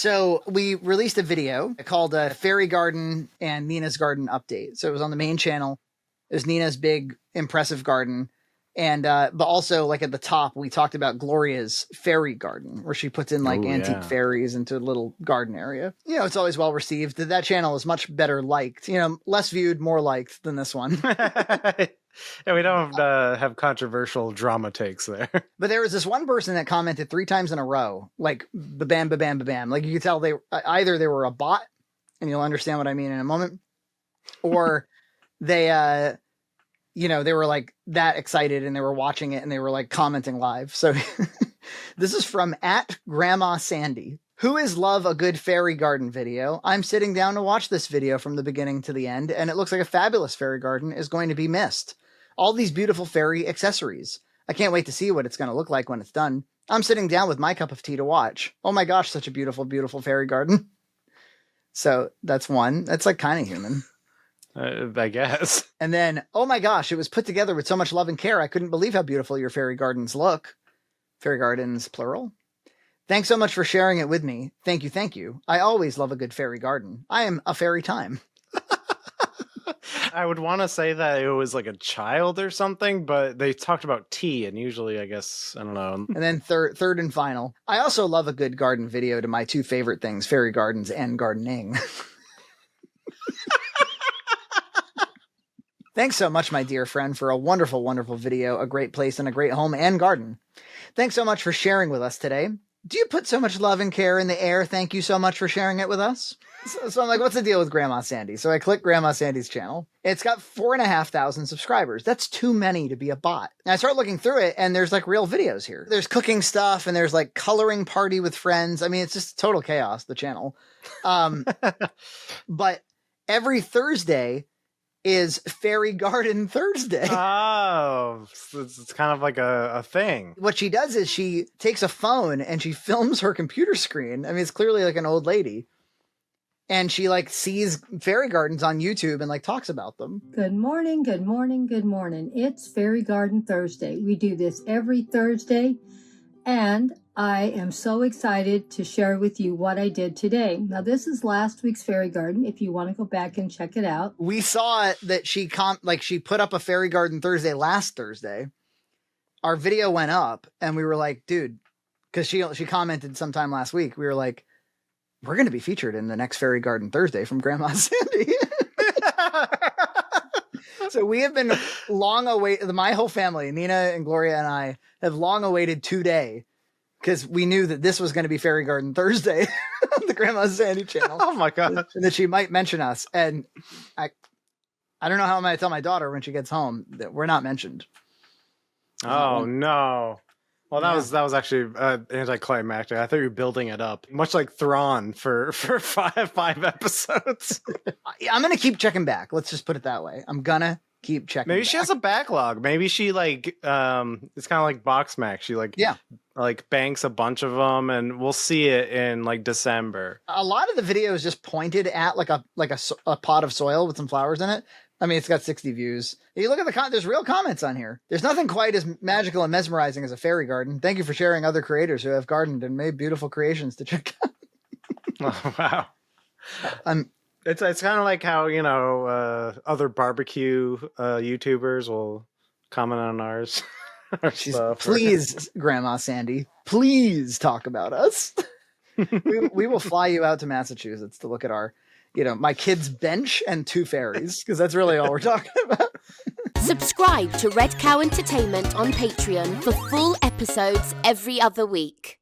So we released a video called Fairy Garden and Nina's Garden Update. So it was on the main channel. It was Nina's big, impressive garden. And, but also like at the top, we talked about Gloria's fairy garden where she puts in like antique fairies into a little garden area. You know, it's always well received. That channel is much better liked, you know, less viewed, more liked than this one. Yeah, we don't have controversial drama takes there. But there was this one person that commented 3 times in a row, like ba-bam, ba-bam, ba-bam. Like you could tell they either they were a bot, and you'll understand what I mean in a moment, or they, you know, they were like that excited and they were watching it and they were like commenting live. So this is from @GrandmaSandy. Who is love a good fairy garden video? I'm sitting down to watch this video from the beginning to the end, and it looks like a fabulous fairy garden is going to be missed. All these beautiful fairy accessories. I can't wait to see what it's going to look like when it's done. I'm sitting down with my cup of tea to watch. Oh my gosh, such a beautiful, beautiful fairy garden. So that's one. That's like kind of human. I guess. And then, oh my gosh, it was put together with so much love and care. I couldn't believe how beautiful your fairy gardens look. Fairy gardens, plural. Thanks so much for sharing it with me. Thank you, thank you. I always love a good fairy garden. I am a fairy time. I would want to say that it was like a child or something, but they talked about tea, and usually, I guess, I don't know. And then third and final. I also love a good garden video to my 2 favorite things, fairy gardens and gardening. Thanks so much, my dear friend, for a wonderful, wonderful video, a great place and a great home and garden. Thanks so much for sharing with us today. Do you put so much love and care in the air? Thank you so much for sharing it with us. So I'm like, what's the deal with Grandma Sandy? So I click Grandma Sandy's channel. It's got 4,500 subscribers. That's too many to be a bot. And I start looking through it and there's like real videos here. There's cooking stuff and there's like coloring party with friends. I mean, it's just total chaos, the channel. But every Thursday is Fairy Garden Thursday. Oh, it's kind of like a thing. What she does is she takes a phone and she films her computer screen. I mean, it's clearly like an old lady. And she like sees fairy gardens on YouTube and like talks about them. Good morning, good morning, good morning. It's Fairy Garden Thursday. We do this every Thursday. And I am so excited to share with you what I did today. Now, this is last week's fairy garden. If you want to go back and check it out. We saw that she put up a Fairy Garden Thursday last Thursday. Our video went up and we were like, dude, because she commented sometime last week. We were like, we're going to be featured in the next Fairy Garden Thursday from Grandma Sandy. So we have been long awaited. My whole family, Nina and Gloria and I, have long awaited today because we knew that this was going to be Fairy Garden Thursday on the Grandma Sandy channel. Oh my God. And that she might mention us. And I don't know how I'm going to tell my daughter when she gets home that we're not mentioned. Oh no. Well, that was actually anticlimactic. I thought you were building it up, much like Thrawn for five episodes. I'm gonna keep checking back. Let's just put it that way. I'm gonna keep checking. Maybe she has a backlog. Maybe she like it's kind of like Boxmax. She like banks a bunch of them, and we'll see it in like December. A lot of the video is just pointed at like a pot of soil with some flowers in it. I mean, it's got 60 views. You look at the there's real comments on here. There's nothing quite as magical and mesmerizing as a fairy garden. Thank you for sharing other creators who have gardened and made beautiful creations to check out. Oh, wow. It's kind of like how, you know, other barbecue YouTubers will comment on ours. Please, Grandma Sandy, please talk about us. we will fly you out to Massachusetts to look at our, you know, my kid's bench and 2 fairies, because that's really all we're talking about. Subscribe to Red Cow Entertainment on Patreon for full episodes every other week.